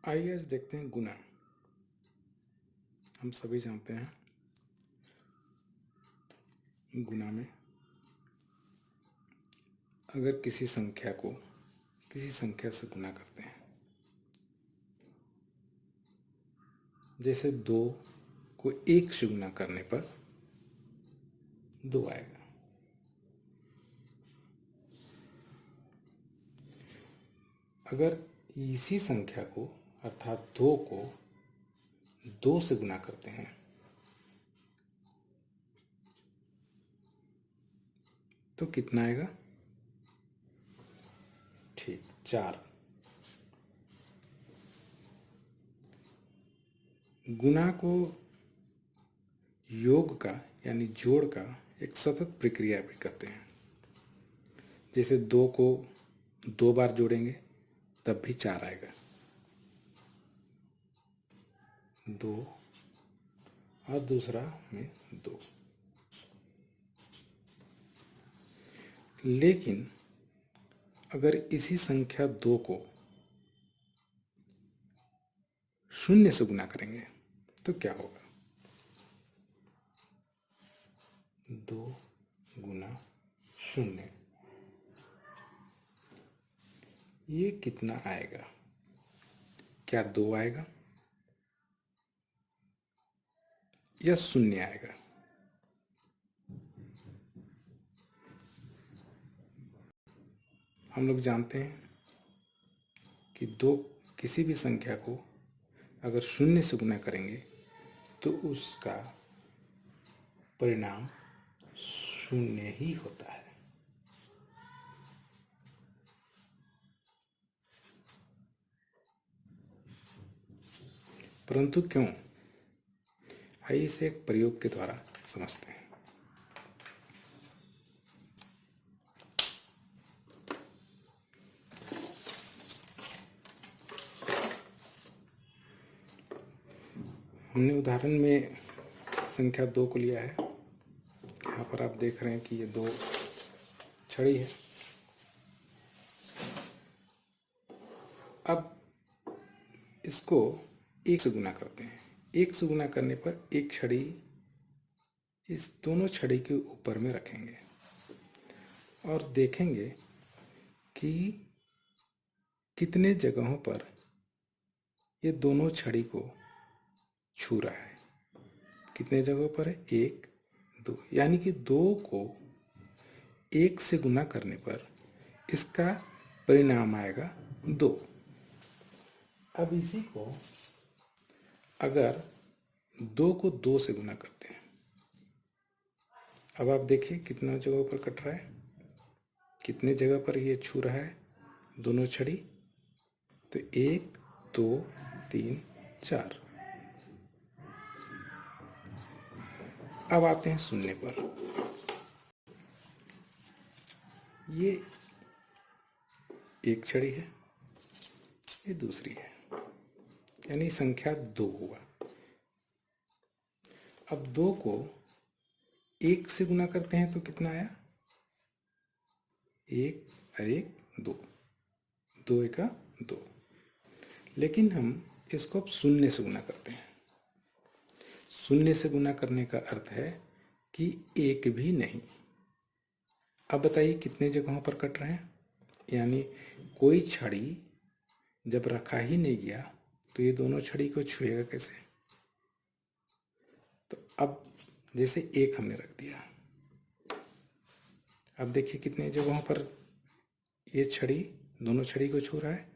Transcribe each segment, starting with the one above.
आइए आज देखते हैं गुना। हम सभी जानते हैं गुना में अगर किसी संख्या को किसी संख्या से गुना करते हैं, जैसे 2 को 1 से गुना करने पर 2 आएगा। अगर इसी संख्या को अर्थात 2 को 2 से गुना करते हैं तो कितना आएगा? ठीक, 4। गुना को योग का यानी जोड़ का एक सतत प्रक्रिया भी कहते हैं। जैसे 2 को 2 बार जोड़ेंगे तब भी 4 आएगा। 2 और दूसरा में 2। लेकिन अगर इसी संख्या 2 को 0 से गुना करेंगे तो क्या होगा? 2 गुना 0, ये कितना आएगा? क्या 2 आएगा या 0 आएगा? हम लोग जानते हैं कि 2 किसी भी संख्या को अगर 0 से गुना करेंगे तो उसका परिणाम 0 ही होता है। परंतु क्यों? आइए इसे एक प्रयोग के द्वारा समझते हैं। हमने उदाहरण में संख्या 2 को लिया है। यहाँ पर आप देख रहे हैं कि ये 2 छड़ी है। अब इसको 1 से गुना करते हैं। 1 से गुना करने पर एक छड़ी इस दोनों छड़ी के ऊपर में रखेंगे और देखेंगे कि कितने जगहों पर ये दोनों छड़ी को छू रहा है। कितने जगहों पर है? 1, 2, यानी कि 2 को 1 से गुना करने पर इसका परिणाम आएगा 2। अब इसी को अगर 2 को 2 से गुना करते हैं, अब आप देखिए कितना जगह पर कट रहा है, कितने जगह पर ये छू रहा है दोनों छड़ी। तो 1, 2, 3, 4। अब आते हैं 0 पर। ये एक छड़ी है, ये दूसरी है, यानी संख्या 2 हुआ। अब 2 को 1 से गुना करते हैं तो कितना आया? 1 और 1 2, 2 एका 2। लेकिन हम इसको अब 0 से गुना करते हैं। 0 से गुना करने का अर्थ है कि 1 भी नहीं। अब बताइए कितने जगहों पर कट रहे हैं? यानी कोई छड़ी जब रखा ही नहीं गया तो ये दोनों छड़ी को छुएगा कैसे? तो अब जैसे 1 हमने रख दिया, अब देखिए कितने जगहों पर ये छड़ी दोनों छड़ी को छू रहा है?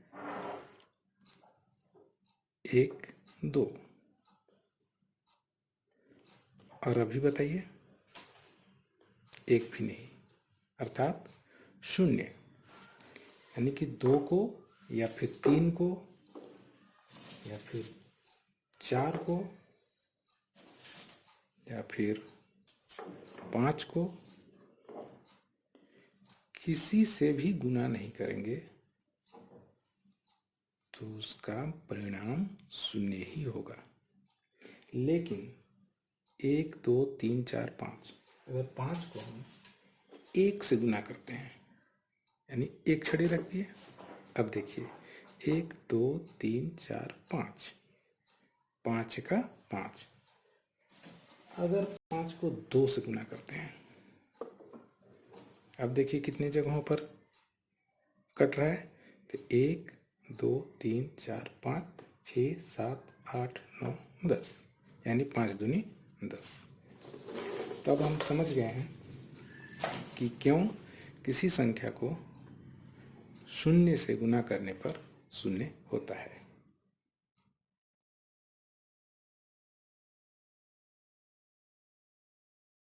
1, 2। और अभी बताइए, 1 भी नहीं, अर्थात 0। यानी कि 2 को या फिर 3 को या फिर 4 को या फिर 5 को किसी से भी गुना नहीं करेंगे तो उसका परिणाम 0 ही होगा। लेकिन 1, 2, 3, 4, 5, अगर 5 को हम 1 से गुना करते हैं, यानी एक छड़ी रख दिए। अब देखिए 1 2 3 4 5, 5 का 5। अगर 5 को 2 से गुना करते हैं, अब देखिए कितनी जगहों पर कट रहा है। तो 1 2 3 4 5 6 7 8 9 10, यानी 5 दूनी 10। तो अब हम समझ गए हैं कि क्यों किसी संख्या को शून्य से गुना करने पर शून्य होता है।